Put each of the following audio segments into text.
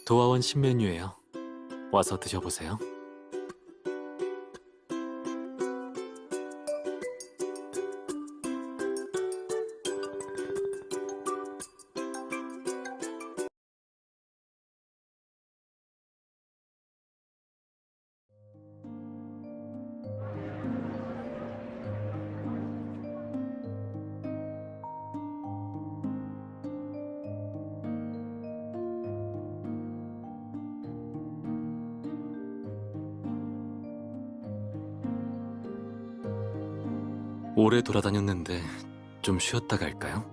도화원 신메뉴예요. 와서 드셔보세요. 오래 돌아다녔는데 좀 쉬었다 갈까요?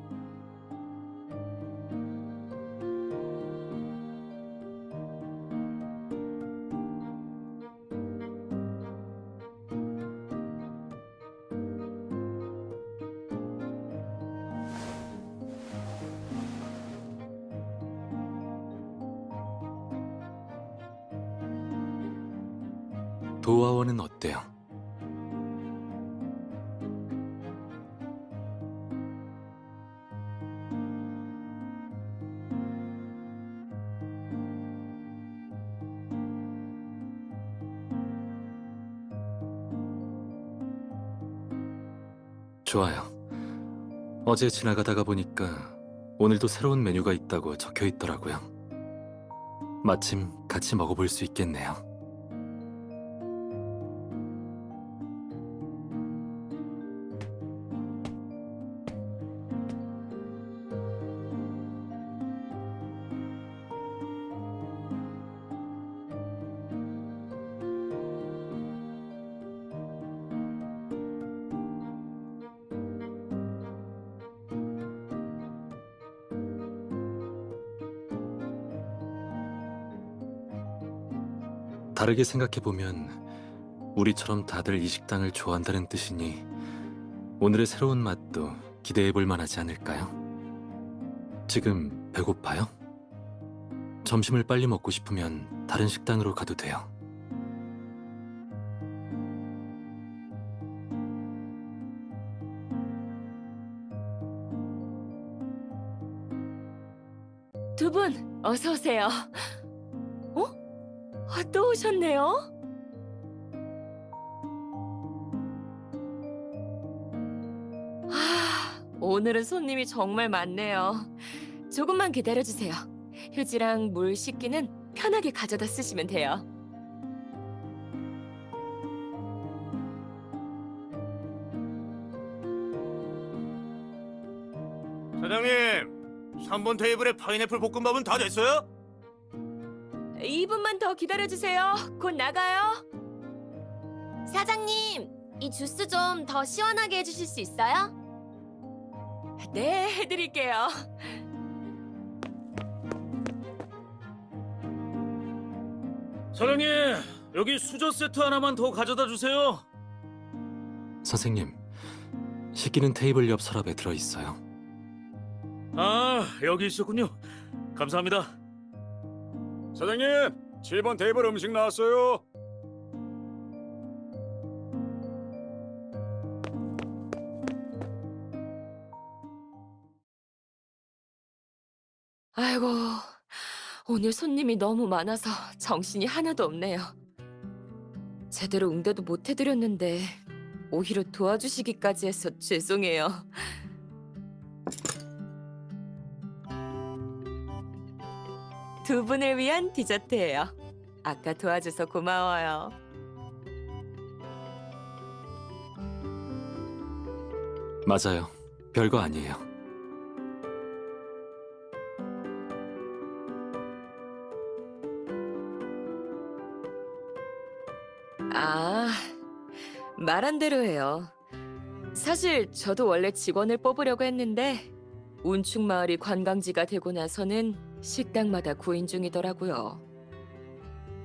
도화원은 어때요? 좋아요. 어제 지나가다가 보니까 오늘도 새로운 메뉴가 있다고 적혀 있더라고요. 마침 같이 먹어볼 수 있겠네요. 다르게 생각해보면 우리처럼 다들 이 식당을 좋아한다는 뜻이니 오늘의 새로운 맛도 기대해볼 만하지 않을까요? 지금 배고파요? 점심을 빨리 먹고 싶으면 다른 식당으로 가도 돼요. 두 분, 어서 오세요. 어? 또 오셨네요? 오늘은 손님이 정말 많네요. 조금만 기다려주세요. 휴지랑 물 씻기는 편하게 가져다 쓰시면 돼요. 사장님, 3번 테이블에 파인애플 볶음밥은 다 됐어요? 2분만 더 기다려주세요. 곧 나가요. 사장님, 이 주스 좀 더 시원하게 해주실 수 있어요? 네, 해드릴게요. 사장님, 여기 수저 세트 하나만 더 가져다 주세요. 선생님, 식기는 테이블 옆 서랍에 들어있어요. 아, 여기 있었군요. 감사합니다. 사장님, 7번 테이블 음식 나왔어요. 아이고, 오늘 손님이 너무 많아서 정신이 하나도 없네요. 제대로 응대도 못 해드렸는데 오히려 도와주시기까지 해서 죄송해요. 두 분을 위한 디저트예요. 아까 도와줘서 고마워요. 맞아요. 별거 아니에요. 아, 말한 대로 해요. 사실 저도 원래 직원을 뽑으려고 했는데 운충마을이 관광지가 되고 나서는 식당마다 구인 중이더라고요.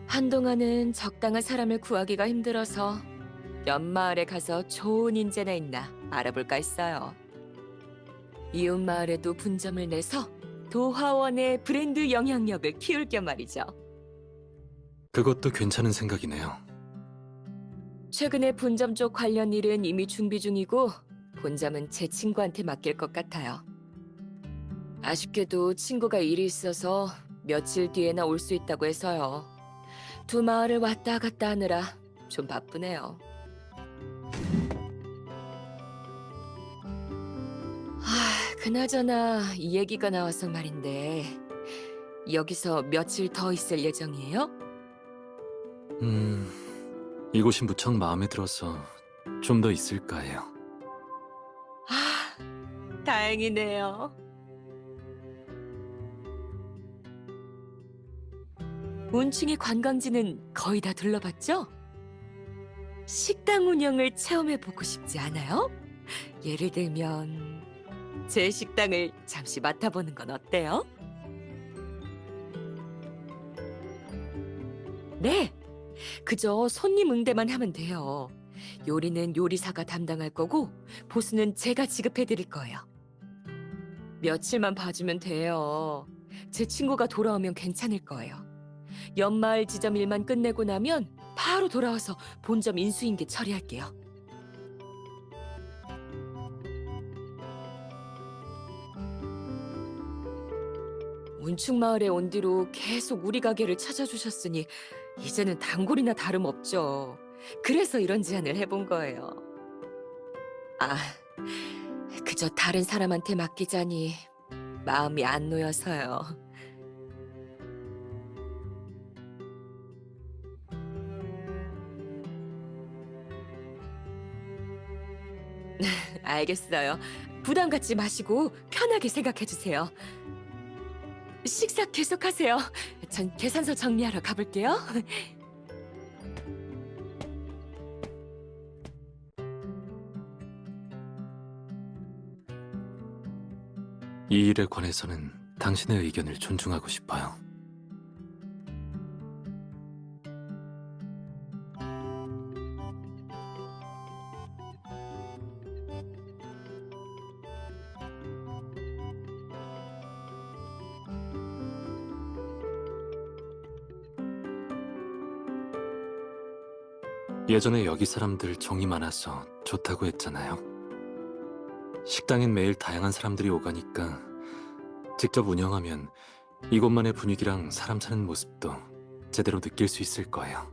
한동안은 적당한 사람을 구하기가 힘들어서 옆마을에 가서 좋은 인재나 있나 알아볼까 했어요. 이웃마을에도 분점을 내서 도화원의 브랜드 영향력을 키울 겸 말이죠. 그것도 괜찮은 생각이네요. 최근에 분점 쪽 관련 일은 이미 준비 중이고 본점은 제 친구한테 맡길 것 같아요. 아쉽게도 친구가 일이 있어서 며칠 뒤에나 올 수 있다고 해서요. 두 마을을 왔다 갔다 하느라 좀 바쁘네요. 그나저나 이 얘기가 나와서 말인데 여기서 며칠 더 있을 예정이에요? 이곳이 무척 마음에 들어서 좀 더 있을까 해요. 다행이네요. 온충의 관광지는 거의 다 둘러봤죠? 식당 운영을 체험해보고 싶지 않아요? 예를 들면 제 식당을 잠시 맡아보는 건 어때요? 네, 그저 손님 응대만 하면 돼요. 요리는 요리사가 담당할 거고 보수는 제가 지급해드릴 거예요. 며칠만 봐주면 돼요. 제 친구가 돌아오면 괜찮을 거예요. 연마을 지점 일만 끝내고 나면 바로 돌아와서 본점 인수인계 처리할게요. 운충마을에 온 뒤로 계속 우리 가게를 찾아주셨으니 이제는 단골이나 다름없죠. 그래서 이런 제안을 해본 거예요. 아, 그저 다른 사람한테 맡기자니 마음이 안 놓여서요. 알겠어요. 부담 갖지 마시고 편하게 생각해 주세요. 식사 계속하세요. 전 계산서 정리하러 가볼게요. 이 일에 관해서는 당신의 의견을 존중하고 싶어요. 예전에 여기 사람들 정이 많아서 좋다고 했잖아요. 식당엔 매일 다양한 사람들이 오가니까 직접 운영하면 이곳만의 분위기랑 사람 사는 모습도 제대로 느낄 수 있을 거예요.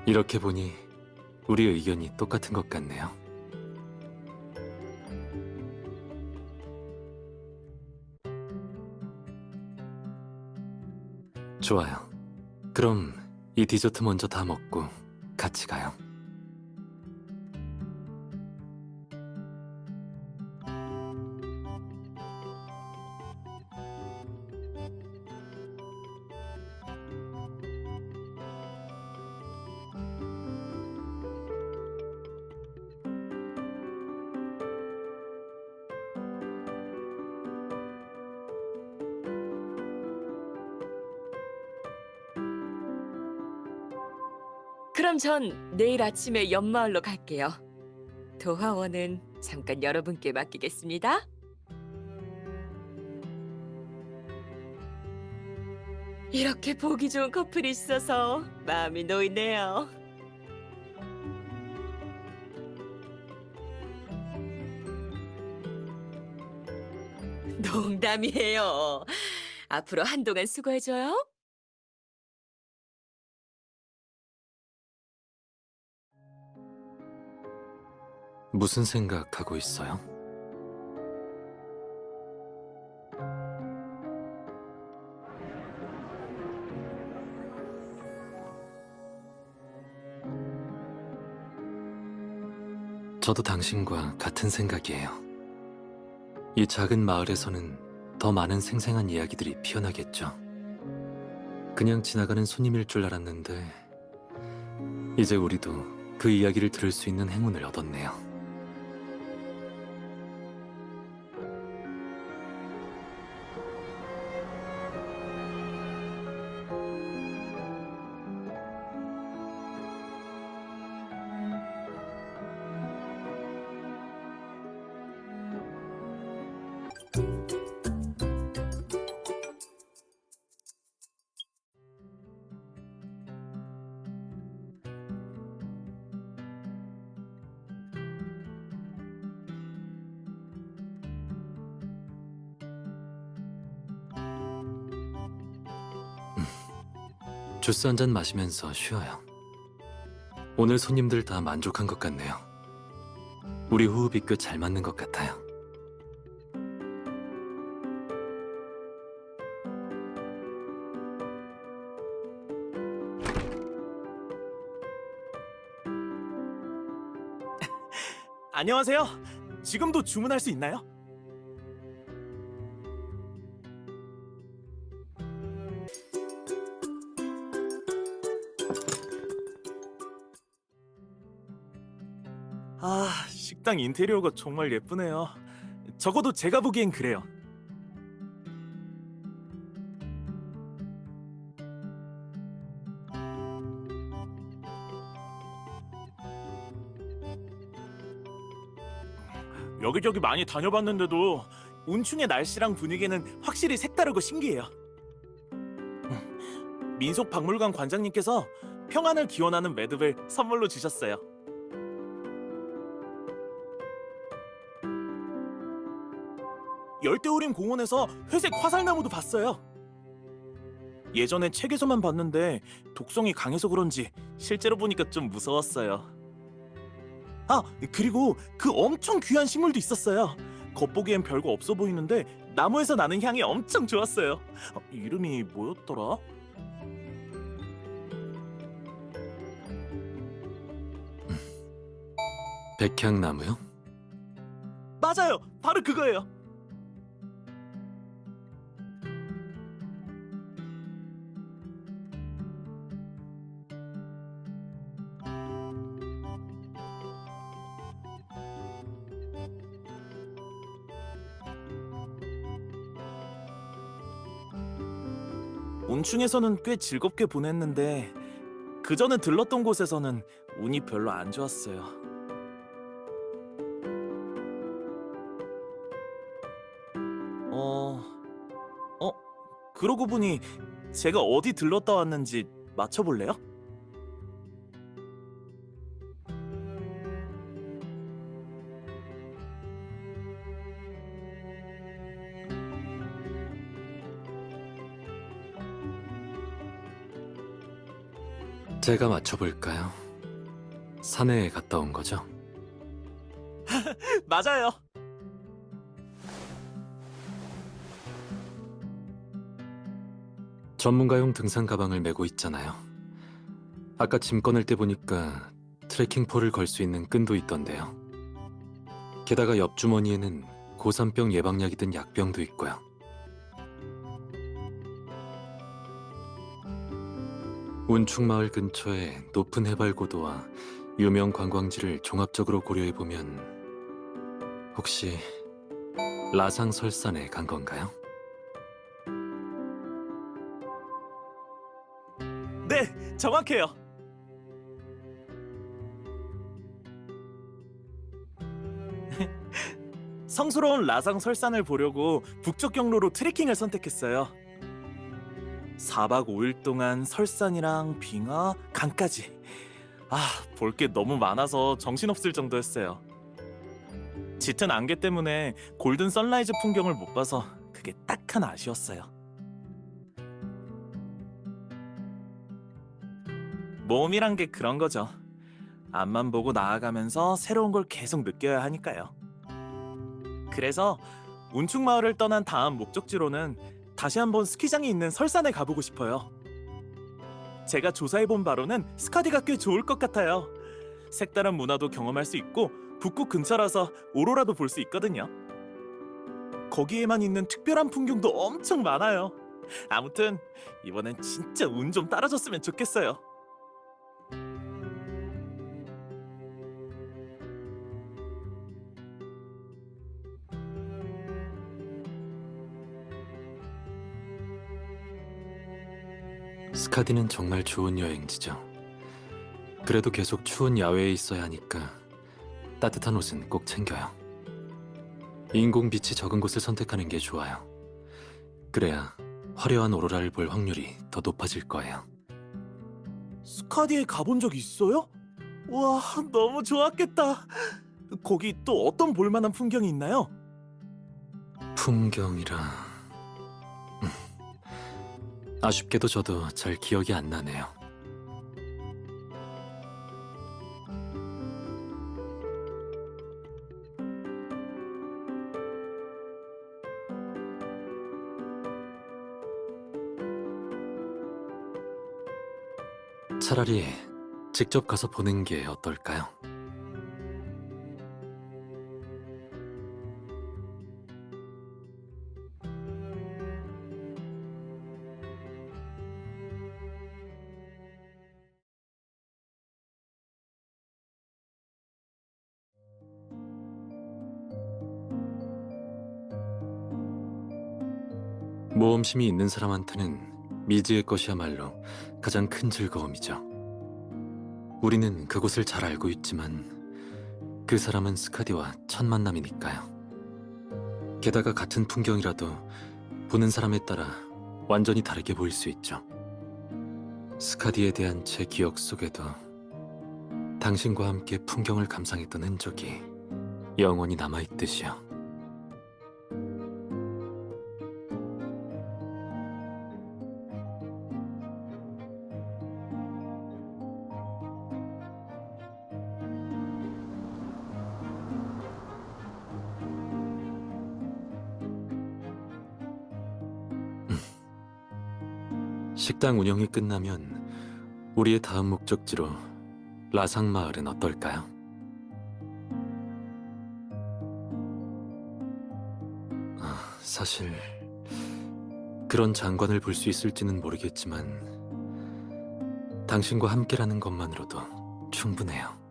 이렇게 보니 우리 의견이 똑같은 것 같네요. 좋아요. 그럼 이 디저트 먼저 다 먹고 같이 가요. 그럼 전 내일 아침에 연마을로 갈게요. 도화원은 잠깐 여러분께 맡기겠습니다. 이렇게 보기 좋은 커플이 있어서 마음이 놓이네요. 농담이에요. 앞으로 한동안 수고해줘요. 무슨 생각하고 있어요? 저도 당신과 같은 생각이에요. 이 작은 마을에서는 더 많은 생생한 이야기들이 피어나겠죠. 그냥 지나가는 손님일 줄 알았는데 이제 우리도 그 이야기를 들을 수 있는 행운을 얻었네요. 주스 한 잔 마시면서 쉬어요. 오늘 손님들 다 만족한 것 같네요. 우리 호흡이 꽤 잘 맞는 것 같아요. 안녕하세요. 지금도 주문할 수 있나요? 아, 식당 인테리어가 정말 예쁘네요. 적어도 제가 보기엔 그래요. 여기저기 많이 다녀봤는데도 운충의 날씨랑 분위기는 확실히 색다르고 신기해요. 민속박물관 관장님께서 평안을 기원하는 매듭을 선물로 주셨어요. 열대우림 공원에서 회색 화살나무도 봤어요. 예전에 책에서만 봤는데 독성이 강해서 그런지 실제로 보니까 좀 무서웠어요. 아, 그리고 그 엄청 귀한 식물도 있었어요. 겉보기엔 별거 없어 보이는데 나무에서 나는 향이 엄청 좋았어요. 이름이 뭐였더라? 백향나무요? 맞아요, 바로 그거예요. 온충에서는 꽤 즐겁게 보냈는데 그 전에 들렀던 곳에서는 운이 별로 안 좋았어요. 그러고 보니 제가 어디 들렀다 왔는지 맞춰볼래요? 제가 맞춰볼까요? 산에 갔다 온 거죠? 맞아요. 전문가용 등산 가방을 메고 있잖아요. 아까 짐 꺼낼 때 보니까 트레킹폴을 걸 수 있는 끈도 있던데요. 게다가 옆 주머니에는 고산병 예방약이 든 약병도 있고요. 운충마을 근처에 높은 해발 고도와 유명 관광지를 종합적으로 고려해보면 혹시 라상설산에 간 건가요? 네, 정확해요. 성스러운 라상 설산을 보려고 북쪽 경로로 트레킹을 선택했어요. 4박 5일 동안 설산이랑 빙하, 강까지. 볼 게 너무 많아서 정신없을 정도였어요. 짙은 안개 때문에 골든 선라이즈 풍경을 못 봐서 그게 딱 하나 아쉬웠어요. 모험이란 게 그런 거죠. 앞만 보고 나아가면서 새로운 걸 계속 느껴야 하니까요. 그래서 운충마을을 떠난 다음 목적지로는 다시 한번 스키장이 있는 설산에 가보고 싶어요. 제가 조사해본 바로는 스카디가 꽤 좋을 것 같아요. 색다른 문화도 경험할 수 있고 북극 근처라서 오로라도 볼 수 있거든요. 거기에만 있는 특별한 풍경도 엄청 많아요. 아무튼 이번엔 진짜 운 좀 따라줬으면 좋겠어요. 스카디는 정말 좋은 여행지죠. 그래도 계속 추운 야외에 있어야 하니까 따뜻한 옷은 꼭 챙겨요. 인공 빛이 적은 곳을 선택하는 게 좋아요. 그래야 화려한 오로라를 볼 확률이 더 높아질 거예요. 스카디에 가본 적 있어요? 와, 너무 좋았겠다. 거기 또 어떤 볼만한 풍경이 있나요? 풍경이라... 아쉽게도 저도 잘 기억이 안 나네요. 차라리 직접 가서 보는 게 어떨까요? 모험심이 있는 사람한테는 미지의 것이야말로 가장 큰 즐거움이죠. 우리는 그곳을 잘 알고 있지만 그 사람은 스카디와 첫 만남이니까요. 게다가 같은 풍경이라도 보는 사람에 따라 완전히 다르게 보일 수 있죠. 스카디에 대한 제 기억 속에도 당신과 함께 풍경을 감상했던 흔적이 영원히 남아있듯이요. 식당 운영이 끝나면 우리의 다음 목적지로 라상 마을은 어떨까요? 사실 그런 장관을 볼 수 있을지는 모르겠지만 당신과 함께라는 것만으로도 충분해요.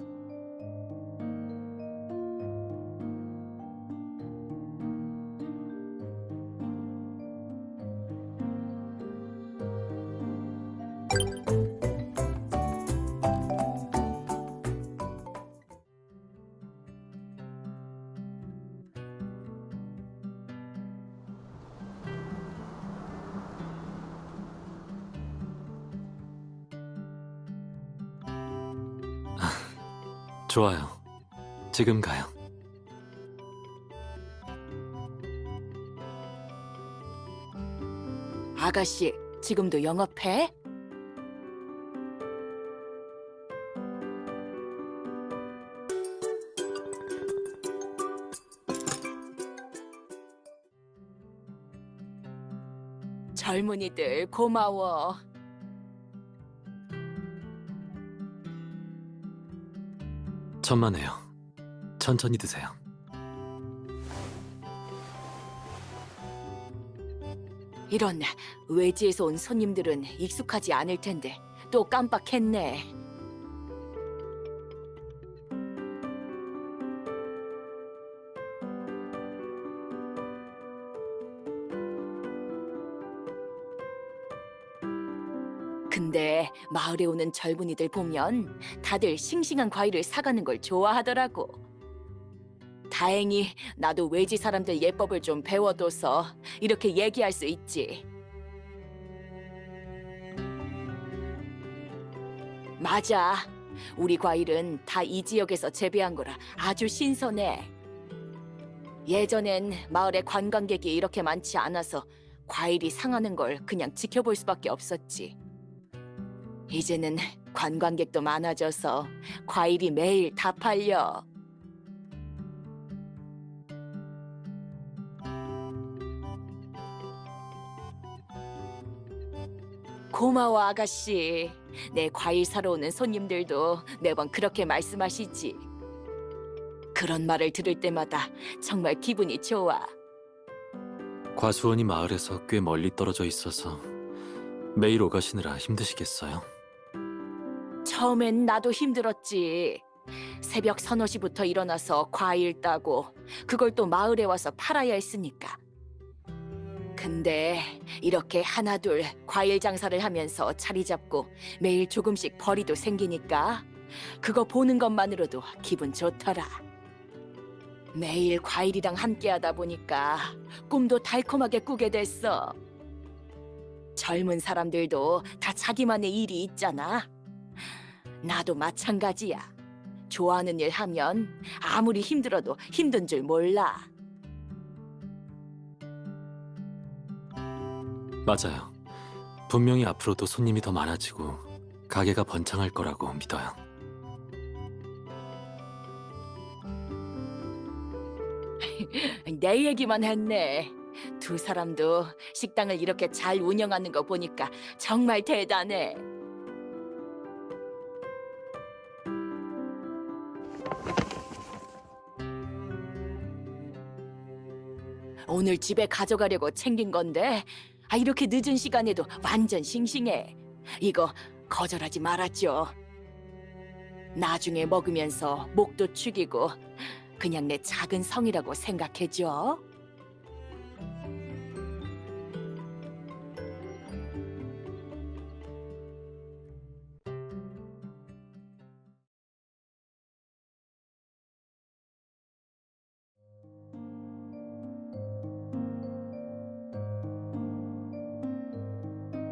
좋아요. 지금 가요. 아가씨, 지금도 영업해? 젊은이들 고마워. 천만에요. 천천히 드세요. 이런 외지에서 온 손님들은 익숙하지 않을 텐데 또 깜빡했네. 근데 마을에 오는 젊은이들 보면 다들 싱싱한 과일을 사가는 걸 좋아하더라고. 다행히 나도 외지 사람들 예법을 좀 배워둬서 이렇게 얘기할 수 있지. 맞아. 우리 과일은 다 이 지역에서 재배한 거라 아주 신선해. 예전엔 마을에 관광객이 이렇게 많지 않아서 과일이 상하는 걸 그냥 지켜볼 수밖에 없었지. 이제는 관광객도 많아져서 과일이 매일 다 팔려. 고마워, 아가씨. 내 과일 사러 오는 손님들도 매번 그렇게 말씀하시지. 그런 말을 들을 때마다 정말 기분이 좋아. 과수원이 마을에서 꽤 멀리 떨어져 있어서 매일 오가시느라 힘드시겠어요? 처음엔 나도 힘들었지. 새벽 서너 시부터 일어나서 과일 따고 그걸 또 마을에 와서 팔아야 했으니까. 근데 이렇게 하나둘 과일 장사를 하면서 자리 잡고 매일 조금씩 벌이도 생기니까 그거 보는 것만으로도 기분 좋더라. 매일 과일이랑 함께하다 보니까 꿈도 달콤하게 꾸게 됐어. 젊은 사람들도 다 자기만의 일이 있잖아. 나도 마찬가지야. 좋아하는 일 하면 아무리 힘들어도 힘든 줄 몰라. 맞아요. 분명히 앞으로도 손님이 더 많아지고 가게가 번창할 거라고 믿어요. 내 얘기만 했네. 두 사람도 식당을 이렇게 잘 운영하는 거 보니까 정말 대단해. 오늘 집에 가져가려고 챙긴 건데 이렇게 늦은 시간에도 완전 싱싱해. 이거 거절하지 말았죠. 나중에 먹으면서 목도 축이고 그냥 내 작은 성이라고 생각해줘.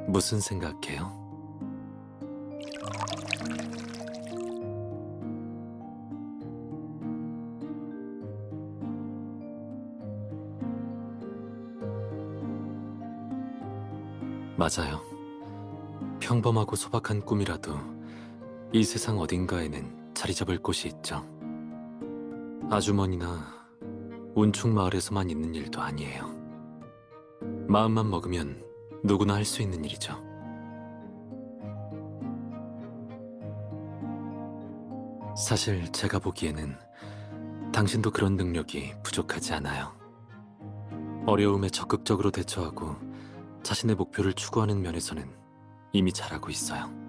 무슨 생각해요? 맞아요. 평범하고 소박한 꿈이라도 이 세상 어딘가에는 자리 잡을 곳이 있죠. 아주머니나 운충 마을에서만 있는 일도 아니에요. 마음만 먹으면 누구나 할 수 있는 일이죠. 사실 제가 보기에는 당신도 그런 능력이 부족하지 않아요. 어려움에 적극적으로 대처하고 자신의 목표를 추구하는 면에서는 이미 잘하고 있어요.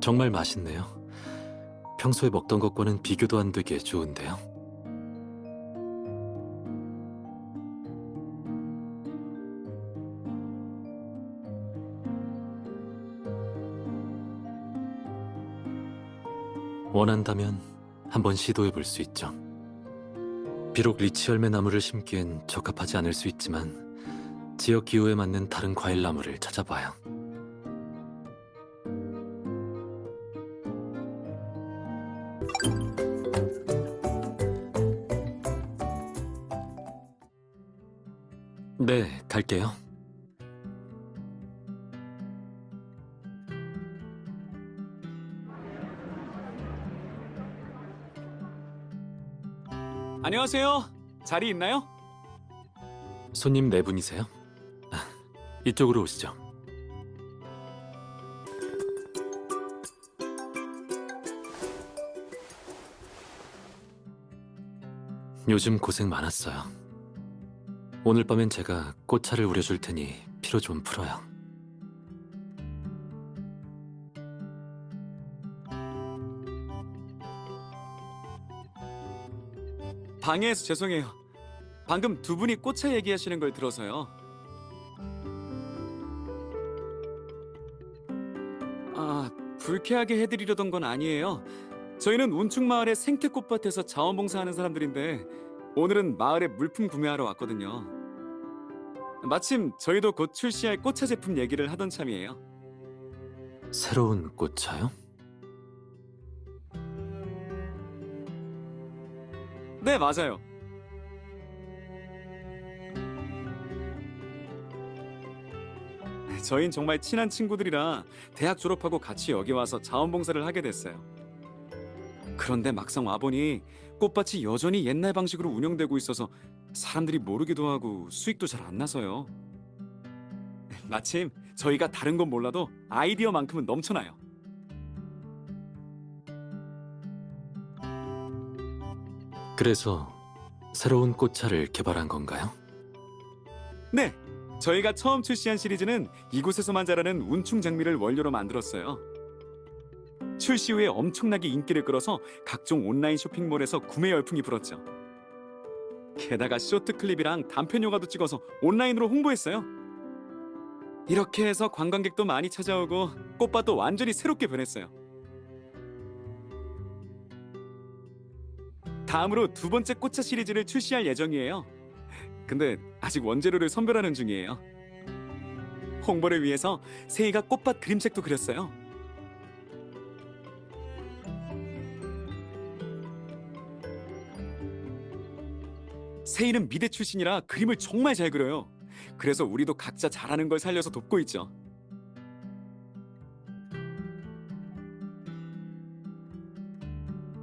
정말 맛있네요. 평소에 먹던 것과는 비교도 안 되게 좋은데요. 원한다면 한번 시도해 볼 수 있죠. 비록 리치 열매 나무를 심기엔 적합하지 않을 수 있지만 지역 기후에 맞는 다른 과일 나무를 찾아봐요. 네, 갈게요. 안녕하세요. 자리 있나요? 손님 네 분이세요? 이쪽으로 오시죠. 요즘 고생 많았어요. 오늘 밤엔 제가 꽃차를 우려줄 테니 피로 좀 풀어요. 방해해서 죄송해요. 방금 두 분이 꽃차 얘기하시는 걸 들어서요. 불쾌하게 해드리려던 건 아니에요. 저희는 운충마을의 생태꽃밭에서 자원봉사하는 사람들인데 오늘은 마을에 물품 구매하러 왔거든요. 마침 저희도 곧 출시할 꽃차 제품 얘기를 하던 참이에요. 새로운 꽃차요? 네, 맞아요. 저희는 정말 친한 친구들이라 대학 졸업하고 같이 여기 와서 자원봉사를 하게 됐어요. 그런데 막상 와보니 꽃밭이 여전히 옛날 방식으로 운영되고 있어서 사람들이 모르기도 하고 수익도 잘 안 나서요. 마침 저희가 다른 건 몰라도 아이디어만큼은 넘쳐나요. 그래서 새로운 꽃차를 개발한 건가요? 네, 저희가 처음 출시한 시리즈는 이곳에서만 자라는 운충 장미를 원료로 만들었어요. 출시 후에 엄청나게 인기를 끌어서 각종 온라인 쇼핑몰에서 구매 열풍이 불었죠. 게다가 쇼트 클립이랑 단편 요가도 찍어서 온라인으로 홍보했어요. 이렇게 해서 관광객도 많이 찾아오고 꽃밭도 완전히 새롭게 변했어요. 다음으로 두 번째 꽃차 시리즈를 출시할 예정이에요. 근데 아직 원재료를 선별하는 중이에요. 홍보를 위해서 세희가 꽃밭 그림책도 그렸어요. 세희는 미대 출신이라 그림을 정말 잘 그려요. 그래서 우리도 각자 잘하는 걸 살려서 돕고 있죠.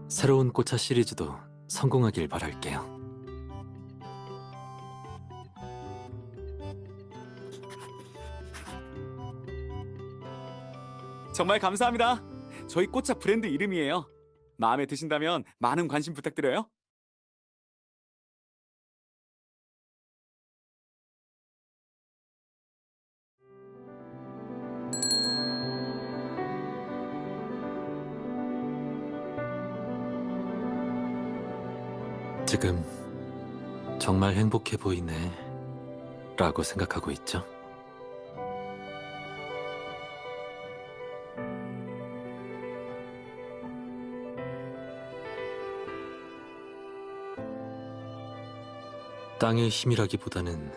새로운 꽃차 시리즈도 성공하길 바랄게요. 정말 감사합니다. 저희 꽃차 브랜드 이름이에요. 마음에 드신다면 많은 관심 부탁드려요. 지금 정말 행복해 보이네 라고 생각하고 있죠. 땅의 힘이라기보다는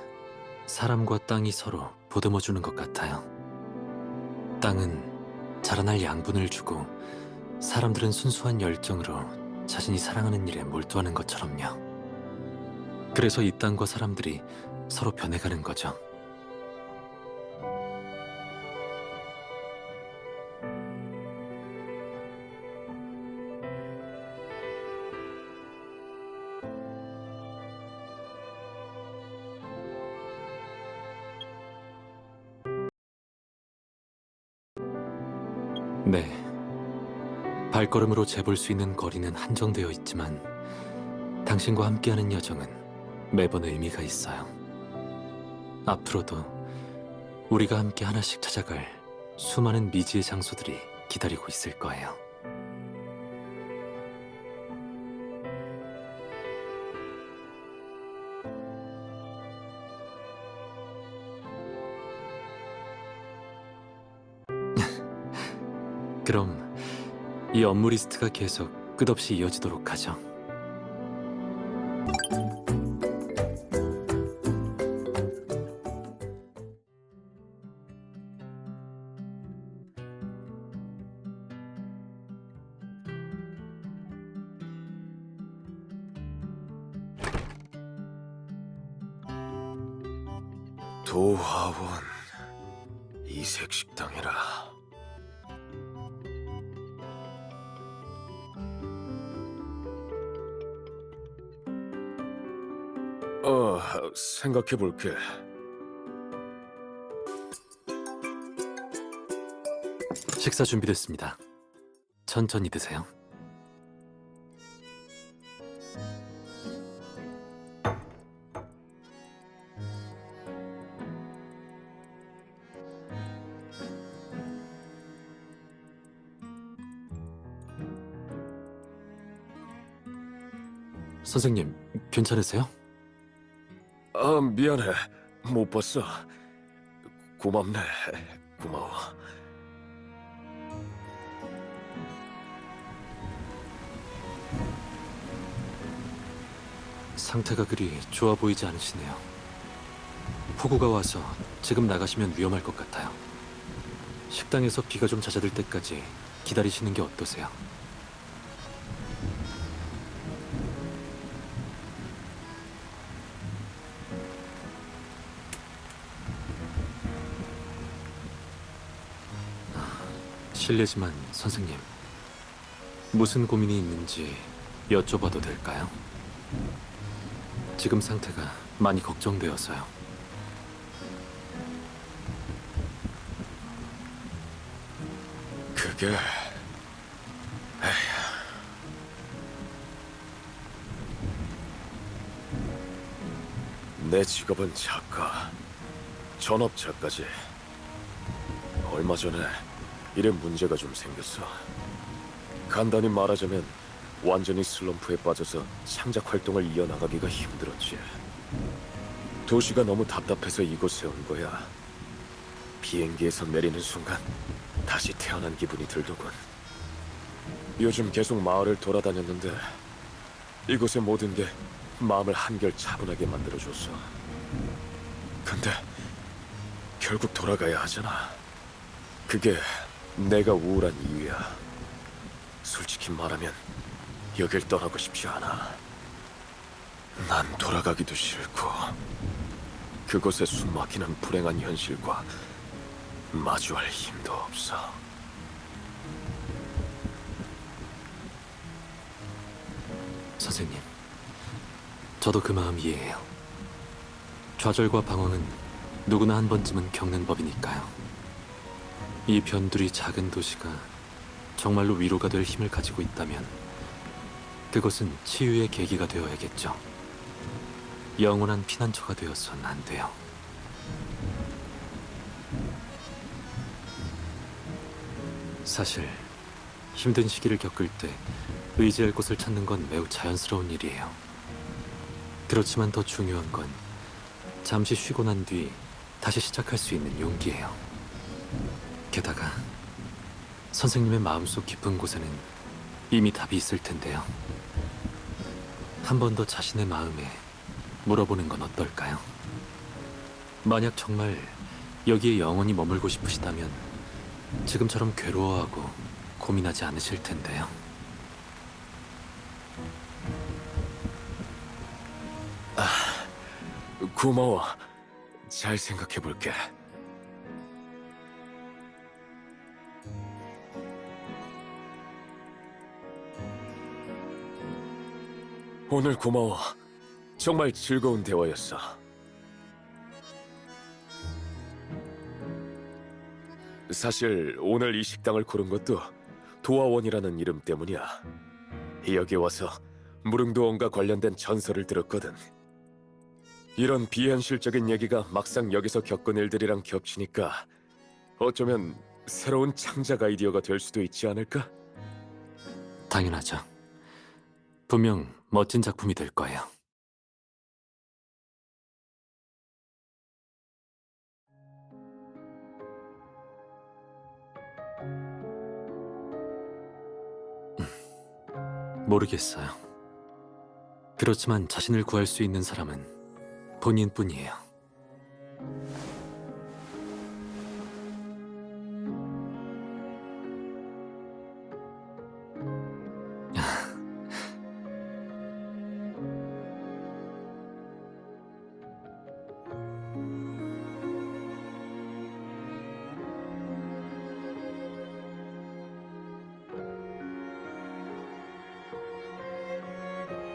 사람과 땅이 서로 보듬어주는 것 같아요. 땅은 자라날 양분을 주고 사람들은 순수한 열정으로 자신이 사랑하는 일에 몰두하는 것처럼요. 그래서 이 땅과 사람들이 서로 변해가는 거죠. 네. 발걸음으로 재볼 수 있는 거리는 한정되어 있지만 당신과 함께하는 여정은 매번 의미가 있어요. 앞으로도 우리가 함께 하나씩 찾아갈 수많은 미지의 장소들이 기다리고 있을 거예요. 그럼 이 업무 리스트가 계속 끝없이 이어지도록 하죠. 도화원 이색 식당이라. 생각해 볼게. 식사 준비됐습니다. 천천히 드세요. 선생님, 괜찮으세요? 아, 미안해. 못 봤어. 고맙네. 고마워. 상태가 그리 좋아 보이지 않으시네요. 폭우가 와서 지금 나가시면 위험할 것 같아요. 식당에서 비가 좀 잦아들 때까지 기다리시는 게 어떠세요? 실례지만 선생님, 무슨 고민이 있는지 여쭤봐도 될까요? 지금 상태가 많이 걱정되어서요. 그게... 내 직업은 작가, 전업 작가지. 얼마 전에 일에 문제가 좀 생겼어. 간단히 말하자면 완전히 슬럼프에 빠져서 창작 활동을 이어나가기가 힘들었지. 도시가 너무 답답해서 이곳에 온 거야. 비행기에서 내리는 순간 다시 태어난 기분이 들더군. 요즘 계속 마을을 돌아다녔는데 이곳의 모든 게 마음을 한결 차분하게 만들어줬어. 근데 결국 돌아가야 하잖아. 그게 내가 우울한 이유야. 솔직히 말하면 여길 떠나고 싶지 않아. 난 돌아가기도 싫고 그곳에 숨막히는 불행한 현실과 마주할 힘도 없어. 선생님, 저도 그 마음 이해해요. 좌절과 방황은 누구나 한 번쯤은 겪는 법이니까요. 이 변두리 작은 도시가 정말로 위로가 될 힘을 가지고 있다면 그것은 치유의 계기가 되어야겠죠. 영원한 피난처가 되어서는 안 돼요. 사실 힘든 시기를 겪을 때 의지할 곳을 찾는 건 매우 자연스러운 일이에요. 그렇지만 더 중요한 건 잠시 쉬고 난 뒤 다시 시작할 수 있는 용기예요. 게다가 선생님의 마음속 깊은 곳에는 이미 답이 있을 텐데요. 한 번 더 자신의 마음에 물어보는 건 어떨까요? 만약 정말 여기에 영원히 머물고 싶으시다면 지금처럼 괴로워하고 고민하지 않으실 텐데요. 고마워. 잘 생각해 볼게. 오늘 고마워. 정말 즐거운 대화였어. 사실 오늘 이 식당을 고른 것도 도화원이라는 이름 때문이야. 여기 와서 무릉도원과 관련된 전설을 들었거든. 이런 비현실적인 얘기가 막상 여기서 겪은 일들이랑 겹치니까 어쩌면 새로운 창작 아이디어가 될 수도 있지 않을까? 당연하죠. 분명 멋진 작품이 될 거예요. 모르겠어요. 그렇지만 자신을 구할 수 있는 사람은 본인뿐이에요.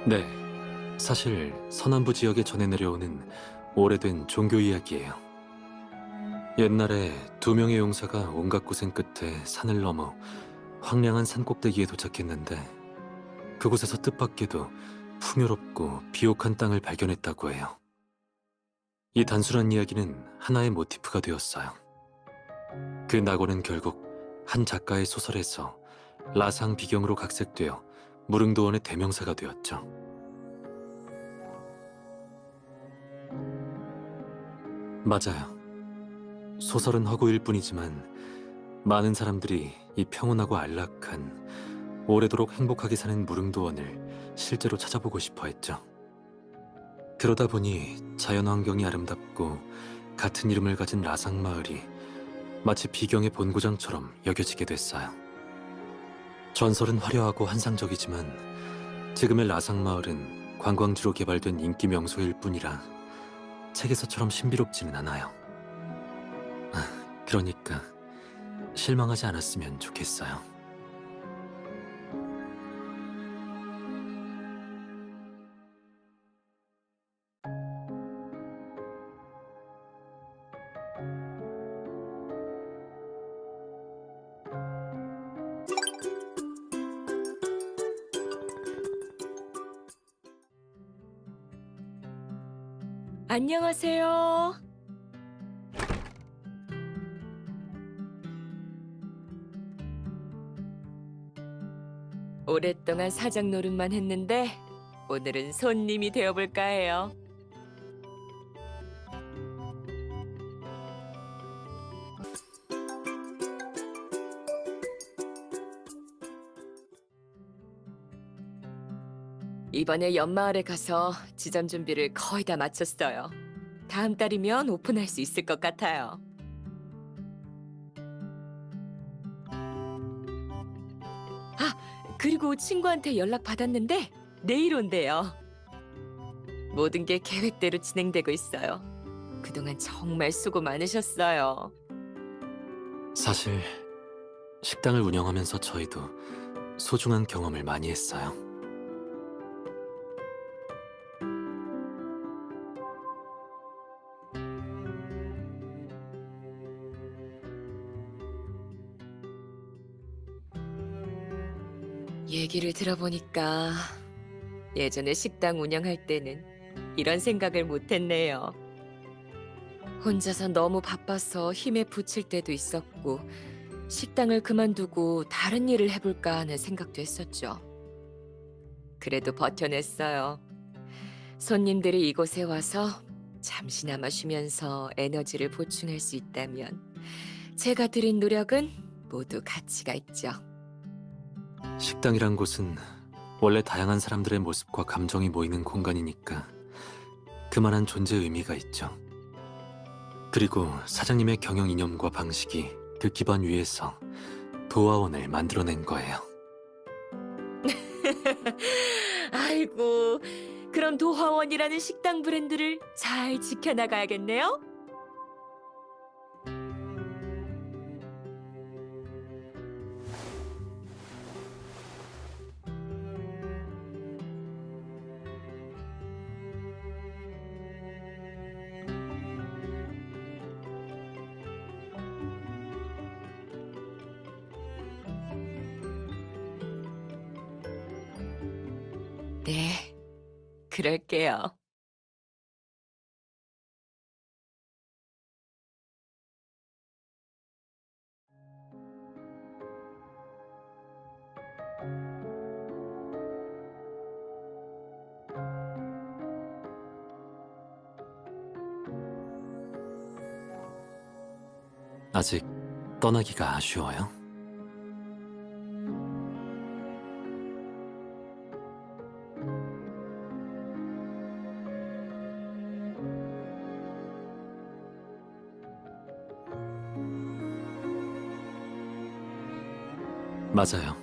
네, 사실 서남부 지역에 전해 내려오는 오래된 종교 이야기예요. 옛날에 두 명의 용사가 온갖 고생 끝에 산을 넘어 황량한 산 꼭대기에 도착했는데 그곳에서 뜻밖에도 풍요롭고 비옥한 땅을 발견했다고 해요. 이 단순한 이야기는 하나의 모티프가 되었어요. 그 낙원은 결국 한 작가의 소설에서 라상 비경으로 각색되어 무릉도원의 대명사가 되었죠. 맞아요. 소설은 허구일 뿐이지만 많은 사람들이 이 평온하고 안락한 오래도록 행복하게 사는 무릉도원을 실제로 찾아보고 싶어 했죠. 그러다 보니 자연환경이 아름답고 같은 이름을 가진 라상마을이 마치 비경의 본고장처럼 여겨지게 됐어요. 전설은 화려하고 환상적이지만 지금의 라상마을은 관광지로 개발된 인기 명소일 뿐이라 책에서처럼 신비롭지는 않아요. 그러니까 실망하지 않았으면 좋겠어요. 안녕하세요. 오랫동안 사장 노릇만 했는데 오늘은 손님이 되어볼까 해요. 이번에 연마을에 가서 지점 준비를 거의 다 마쳤어요. 다음 달이면 오픈할 수 있을 것 같아요. 그리고 친구한테 연락 받았는데 내일 온대요. 모든 게 계획대로 진행되고 있어요. 그동안 정말 수고 많으셨어요. 사실 식당을 운영하면서 저희도 소중한 경험을 많이 했어요. 얘기를 들어보니까 예전에 식당 운영할 때는 이런 생각을 못했네요. 혼자서 너무 바빠서 힘에 부칠 때도 있었고 식당을 그만두고 다른 일을 해볼까 하는 생각도 했었죠. 그래도 버텨냈어요. 손님들이 이곳에 와서 잠시나마 쉬면서 에너지를 보충할 수 있다면 제가 들인 노력은 모두 가치가 있죠. 식당이란 곳은 원래 다양한 사람들의 모습과 감정이 모이는 공간이니까 그만한 존재 의미가 있죠. 그리고 사장님의 경영 이념과 방식이 그 기반 위에서 도화원을 만들어낸 거예요. 아이고, 그럼 도화원이라는 식당 브랜드를 잘 지켜나가야겠네요. 네, 그럴게요. 아직 떠나기가 아쉬워요? 맞아요.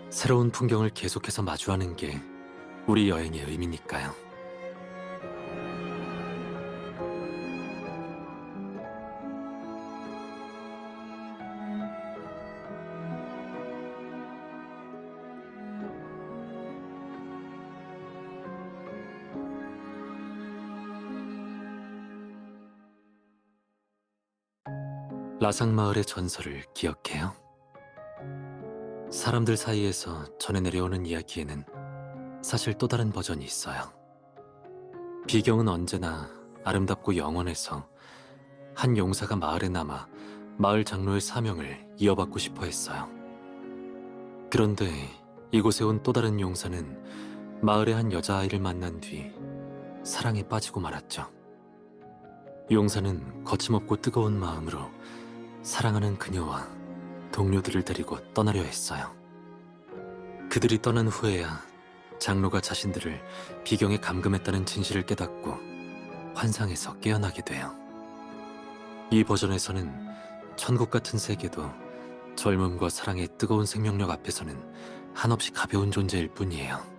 새로운 풍경을 계속해서 마주하는 게 우리 여행의 의미니까요. 라상마을의 전설을 기억해요? 사람들 사이에서 전해 내려오는 이야기에는 사실 또 다른 버전이 있어요. 비경은 언제나 아름답고 영원해서 한 용사가 마을에 남아 마을 장로의 사명을 이어받고 싶어 했어요. 그런데 이곳에 온 또 다른 용사는 마을의 한 여자아이를 만난 뒤 사랑에 빠지고 말았죠. 용사는 거침없고 뜨거운 마음으로 사랑하는 그녀와 동료들을 데리고 떠나려 했어요. 그들이 떠난 후에야 장로가 자신들을 비경에 감금했다는 진실을 깨닫고 환상에서 깨어나게 돼요. 이 버전에서는 천국 같은 세계도 젊음과 사랑의 뜨거운 생명력 앞에서는 한없이 가벼운 존재일 뿐이에요.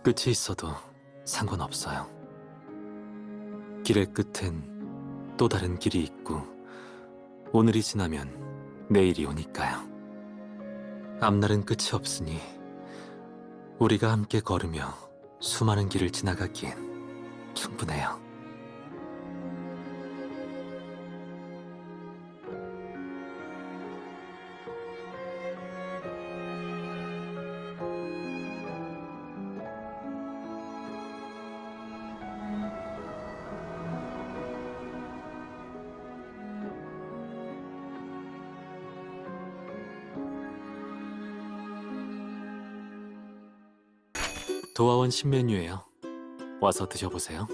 끝이 있어도 상관없어요. 길의 끝엔 또 다른 길이 있고 오늘이 지나면 내일이 오니까요. 앞날은 끝이 없으니 우리가 함께 걸으며 수많은 길을 지나가기엔 충분해요. 도화원 신메뉴예요. 와서 드셔보세요.